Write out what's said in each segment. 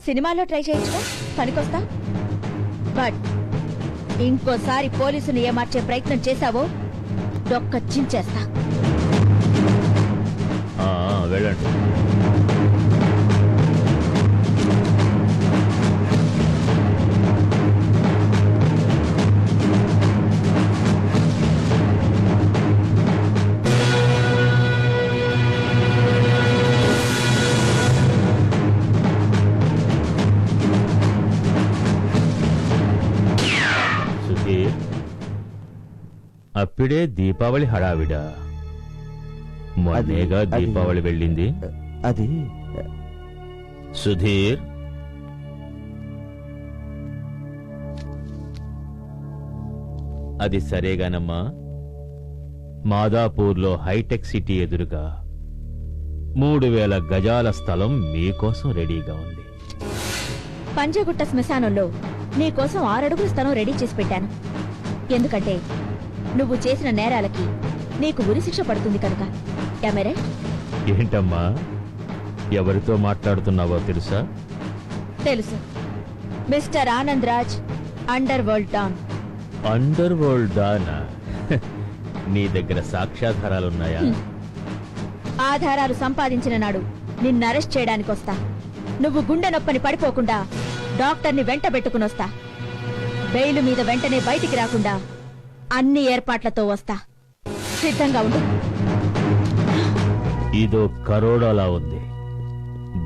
సినిమాలో ట్రై చేయొచ్చుగా, పనికొస్తా. బట్ ఇంకోసారి పోలీసుని ఏమార్చే ప్రయత్నం చేశావో డొక్క చించేస్తా. వెళ్ళండి. అప్పుడే దీపావళి హడావిడా. మొన్నేగా దీపావళి వెళ్ళింది. అది సుధీర్, అది సరేగానమ్మా. మాదాపూర్లో హైటెక్ సిటీ ఎదురుగా 3000 గజాల స్థలం మీకోసం రెడీగా ఉంది. పంజగుట్ట శ్మశానంలో నీకోసం 6 అడుగుల స్థలం రెడీ చేసి పెట్టాను. ఎందుకంటే నువ్వు చేసిన నేరాలకి నీకు ఉరిశిక్ష పడుతుంది కనుక. యామరే? ఏంటమ్మా, ఎవరితో మాట్లాడుతున్నావో తెలుసా? తెలుసు. Mister Anand Raj, underworld don. Underworld డానా? నీ దగ్గర సాక్ష్యాధారాలున్నాయా? ఆధారాలు సంపాదించిన నాడు నిన్ను అరెస్ట్ చేయడానికి వస్తా. నువ్వు గుండె నొప్పని పడిపోకుండా డాక్టర్ని వెంట పెట్టుకునొస్తా. బెయిలు మీద వెంటనే బయటికి రాకుండా అన్ని ఏర్పాట్లతో వస్తా. సిద్ధంగా ఉండు. ఇదో కరోడాలా ఉంది.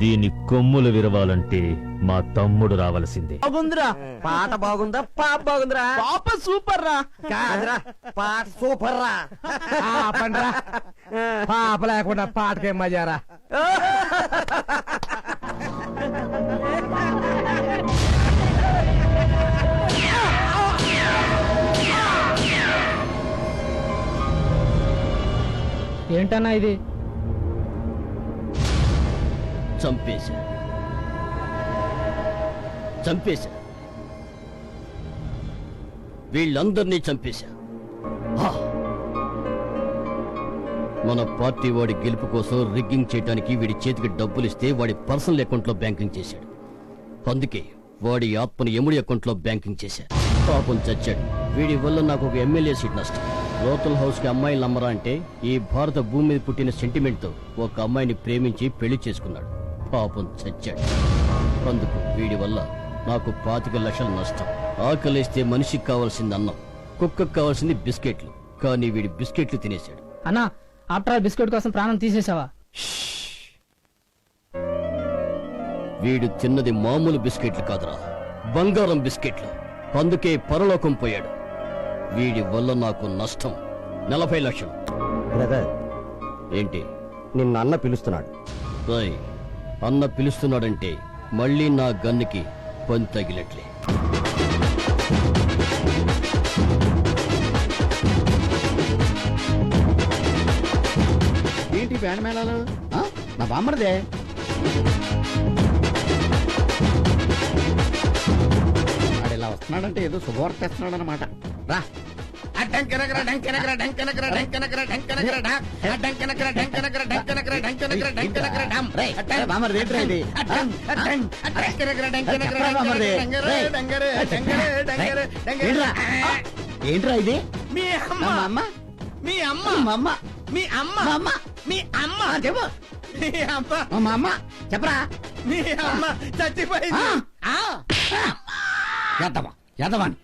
దీని కొమ్ములు విరవాలంటే మా తమ్ముడు రావలసిందే. బాగుందిరా. పాట బాగుందా? పాప బాగుందిరా. పాప సూపర్ రా. కాదురా, పాట సూపర్ రా. పండ్రా, పాప లేకుండా పాటకే మజారా. ఏంటన్నా ఇది? చంపేశా. వీళ్ళందరినీ చంపేశా. మన పార్టీ వాడి గెలుపు కోసం రిగ్గింగ్ చేయడానికి వీడి చేతికి డబ్బులిస్తే వాడి పర్సనల్ అకౌంట్లో బ్యాంకింగ్ చేశాడు. అందుకే వాడి ఆత్మని ఎముడి అకౌంట్లో బ్యాంకింగ్ చేశా. పాపం చచ్చాడు. వీడి వల్ల నాకు ఒక ఎమ్మెల్యే సీట్ నష్టం. లోకల్ హౌస్ కి అమ్మాయిలు నమ్మరా అంటే ఈ భారత భూమి మీద పుట్టిన సెంటిమెంట్ తో ఒక అమ్మాయిని ప్రేమించి పెళ్లి చేసుకున్నాడు. పాపం చచ్చాడు. అందుకు వీడి వల్ల నాకు 25 లక్షల నష్టం. ఆకలేస్తే మనిషికి కావాల్సింది అన్నం, కుక్కకు కావాల్సింది బిస్కెట్లు. కానీ వీడి బిస్కెట్లు తినేశాడు. అన్నా, ఆఫ్టర్ ఆల్ బిస్కెట్ కోసం ప్రాణం తీసేసావా? వీడు తిన్నది మామూలు బిస్కెట్లు కాదురా, బంగారం బిస్కెట్లు. అందుకే పరలోకం పోయాడు. వీడి వల్ల నాకు నష్టం 40 లక్షలు. బ్రదర్, ఏంటి? నిన్న అన్న పిలుస్తున్నాడు. రాయ్, అన్న పిలుస్తున్నాడంటే మళ్ళీ నా గన్నుకి పని తగిలట్లే. ఏంటి బ్యాండ్ మేళాలు? నా బామ్మడిదే. వాడు ఇలా వస్తున్నాడంటే ఏదో శుభవార్త తెస్తున్నాడు అనమాట. రా. ఏంట్రా ఇది? మీ అమ్మ, అమ్మ, మీ అమ్మ, అమ్మ, మీ అమ్మ, అమ్మ, మీ అమ్మ, చెప్పు. మీ అమ్మ, మా అమ్మ చెప్పరా? మీ అమ్మ చచ్చిపోయింది. ఎద్దవా ఎద్దవాని.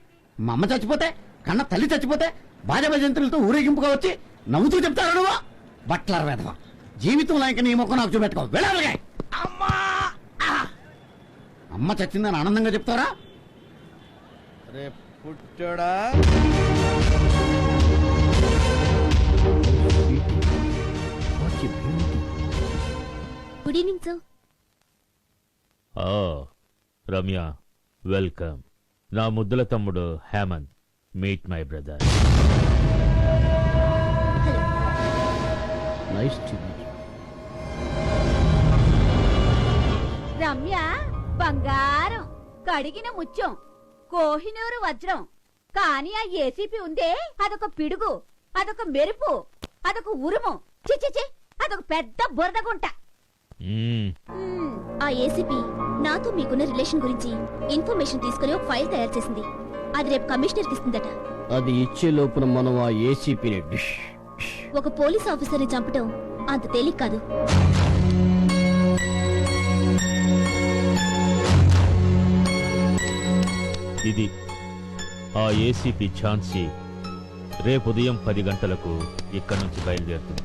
మా అమ్మ చచ్చిపోతే, కన్న తల్లి చచ్చిపోతే బాజ భజంతులతో ఊరేగింపుగా వచ్చి నవ్వుతూ చెప్తారా నువ్వు? బట్లర్ వెధవా. జీవితంలో ఇంక నీ మొక్క నాకు చూపెట్టుకో. వెళ్ళాలిగా. అమ్మ చచ్చిందని ఆనందంగా చెప్తారా? రేపు పుట్టడా? Good evening sir. Ramya, welcome. నా ముద్దుల తమ్ముడు Hemanth. Meet my brother. Nice to meet you. Ramya బంగారం, కడిగిన ముత్యం, కోహినూరు వజ్రం. కానీ ఆ ఏసీపీ ఉందే, అదొక పిడుగు, అదొక మెరుపు, అదొక ఉరుము. చిచిచి, అదొక పెద్ద బురదగుంట. ఆ ఏసీపీ నాతో మీకున్న రిలేషన్ గురించి ఇన్ఫర్మేషన్ తీసుకుని ఒక ఫైల్ తయారు చేసింది. అది రేపు కమిషనర్కి ఇస్తుందట. అది ఇచ్చే లోపున మనం ఆ ఏసీపీని డిష్ ఒక పోలీస్ ఆఫీసర్ని చంపటం అంత తేలిక కాదు. ఇది ఆ ఏసీపీ ఝాన్సీ రేపు ఉదయం 10 గంటలకు ఇక్కడి నుంచి బయలుదేరుతుంది.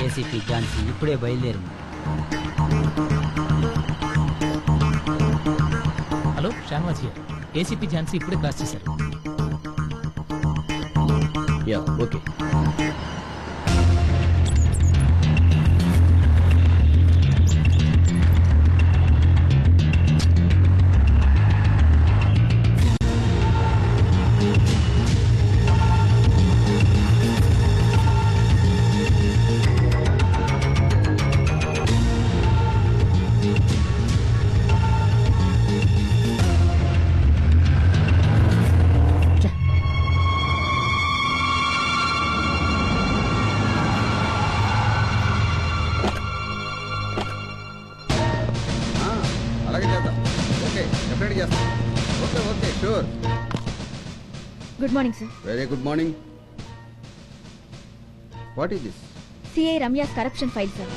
ఏసీపీ ఝాన్సీ ఇప్పుడే బయలుదేరింది. Hello Shanwaz here. ACP Jhansi ఇప్పుడే క్రాస్ చేశారు. Ya okay. అలాగే చేద్దాం. ఓకే డెఫినెట్ చేస్తాం. Okay okay sure. Good morning sir. Very good morning. What is this? CI Ramya's corruption file sir.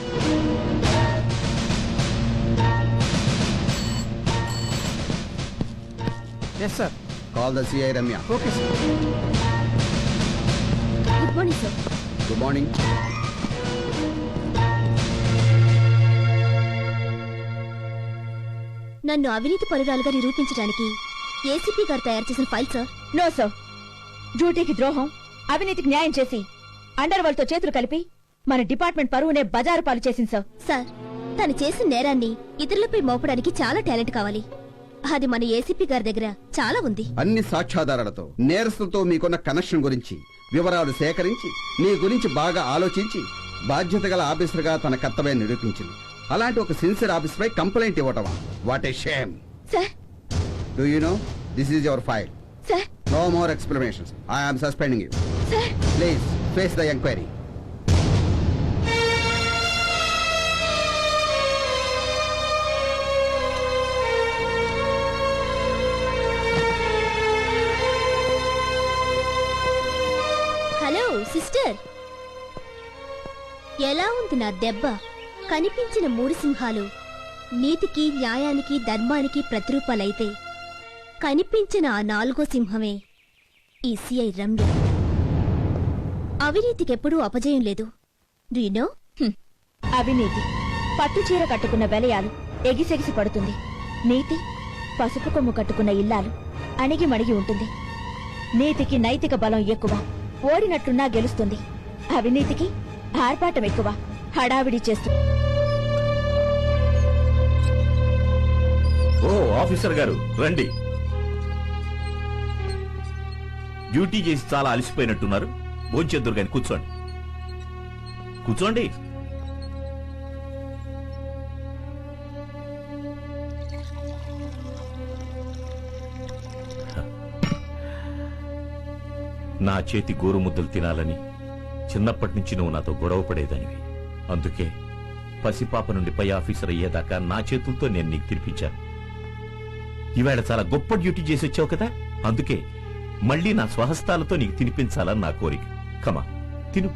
Yes sir. Call the CI Ramya. Okay sir. Good morning sir. Good morning. నన్ను అవినీతి పరురాలుగా నిరూపించడానికి ACP గారు తయారు చేసిన file sir. No sir. డ్యూటీకి ద్రోహం, అవినీతికి న్యాయం చేసి అండర్ వరల్డ్ తో చేతులు కలిపి మన డిపార్ట్మెంట్ పరువునే బజారు పాలు చేసింది సార్. సార్, తను చేసిన నేరాన్ని ఇతరులపై మోపడానికి చాలా టాలెంట్ కావాలి. అది మన ఏసీపీ గారి దగ్గర చాలా ఉంది. అన్ని సాక్ష్యాధారాలతో నేరస్తులతో మీకున్న కనెక్షన్ గురించి వివరాలు సేకరించి నీ గురించి బాగా ఆలోచించి బాధ్యత గల ఆఫీసర్గా తన కర్తవ్యాన్ని నిరూపించింది. అలాంటి ఒక సిన్సియర్ ఆఫీసర్ పై కంప్లైంట్ ఇవ్వటమా? What a shame. Sir do you know this is your file. Sir no more explanations. I am suspending you. Sir please face the enquiry. Hello sister, ఎలా ఉంది నా దెబ్బ? కనిపించిన 3 సింహాలు నీతికి, న్యాయానికి, ధర్మానికి ప్రతిరూపాలైతే కనిపించిన ఆ 4వ సింహమే ఈ సిఐ రమ్య. అవినీతికెప్పుడూ అపజయం లేదు. Do you know? అవినీతి పట్టు చీర కట్టుకున్న వెలయాలు ఎగిసెగిసి పడుతుంది. నీతి పసుపు కొమ్ము కట్టుకున్న ఇల్లాలు అణిగి మణిగి ఉంటుంది. నీతికి నైతిక బలం ఎక్కువ, ఓడినట్లున్నా గెలుస్తుంది. అవినీతికి ఆర్పాటం ఎక్కువ, హడావిడి చేస్తుంది. ఓ ఆఫీసర్ గారు రండి. డ్యూటీ చేసి చాలా అలసిపోయినట్టున్నారు. భోంచేద్దురు కానీ కూర్చోండి. కూర్చోండి. నా చేతి గోరు ముద్దలు తినాలని చిన్నప్పటి నుంచి నువ్వు నాతో గొడవ పడేదానివి. అందుకే పసిపాప నుండి పై ఆఫీసర్ అయ్యేదాకా నా చేతులతో నేను నీకు తినిపించాను. ఈవేళ చాలా గొప్ప డ్యూటీ చేసి వచ్చావు కదా, అందుకే మళ్ళీ నా స్వహస్తాలతో నీకు తినిపించాలని నా కోరిక. కమా తిను.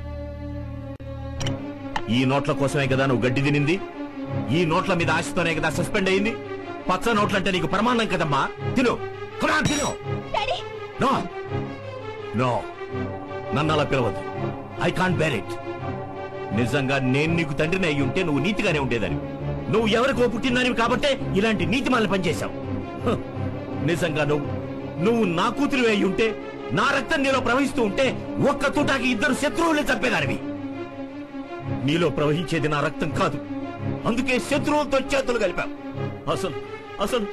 ఈ నోట్ల కోసమే కదా నువ్వు గడ్డి తినింది. ఈ నోట్ల మీద ఆశతోనే కదా సస్పెండ్ అయింది. పచ్చ నోట్లంటే నీకు ప్రమాణం కదమ్మా. తిను, కమా తిను. నో నో, నన్ను అలా పిలవద్దు. I can't bear it. నిజంగా నేను నీకు తండ్రిని అయి ఉంటే నువ్వు నీతిగానే ఉండేదాన్ని. నువ్వు ఎవరికో పుట్టిందానివి కాబట్టే ఇలాంటి నీతి మాలని పనిచేశావు. నిజంగా నువ్వు నా కూతురు అయి ఉంటే, నా రక్తం నీలో ప్రవహిస్తూ ఉంటే ఒక్క తూటాకి 2 శత్రువుల్ని చంపేదానివి. నీలో ప్రవహించేది నా రక్తం కాదు, అందుకే శత్రువులతో చేతులు కలిపావు. అసలు అసలు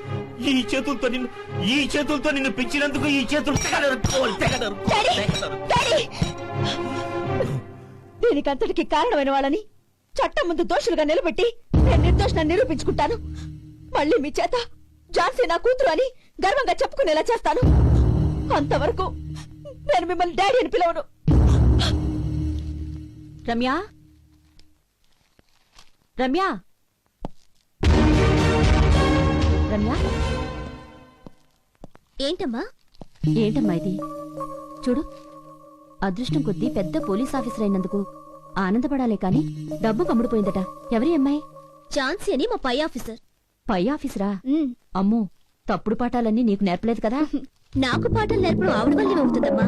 ఈ చేతులతో నిన్ను పెంచినందుకు ఈ చేతులు దీనికంతటికి కారణమైన వాళ్ళని చట్టం ముందు దోషులుగా నిలబెట్టి నేను నిర్దోషాన్ని నిరూపించుకుంటాను. మళ్ళీ మీ చేత ఝాన్సీ నా కూతురు అని గర్వంగా చెప్పుకునేలా చేస్తాను. అంతవరకు నేను మిమ్మల్ని డాడీ అని పిలవను. రమ్య, రమ్య రమ్య ఏంటమ్మా? ఏంటమ్మా ఇది? చూడు, అదృష్టం కొద్దీ పెద్ద పోలీస్ ఆఫీసర్ అయినందుకు ఆనందపడాలే కాని డబ్బు కమ్ముడిపోయిందట. ఎవరి అమ్మాయి? ఝాన్సీ అని మా పై ఆఫీసర్. పై ఆఫీసరా? ఉమ్, అమ్మో, తప్పుడు పాఠాలన్నీ నీకు నేర్పలేదు కదా. నాకు పాఠాలు నేర్పడం ఆవిడ వల్లే అవుతుందమ్మా.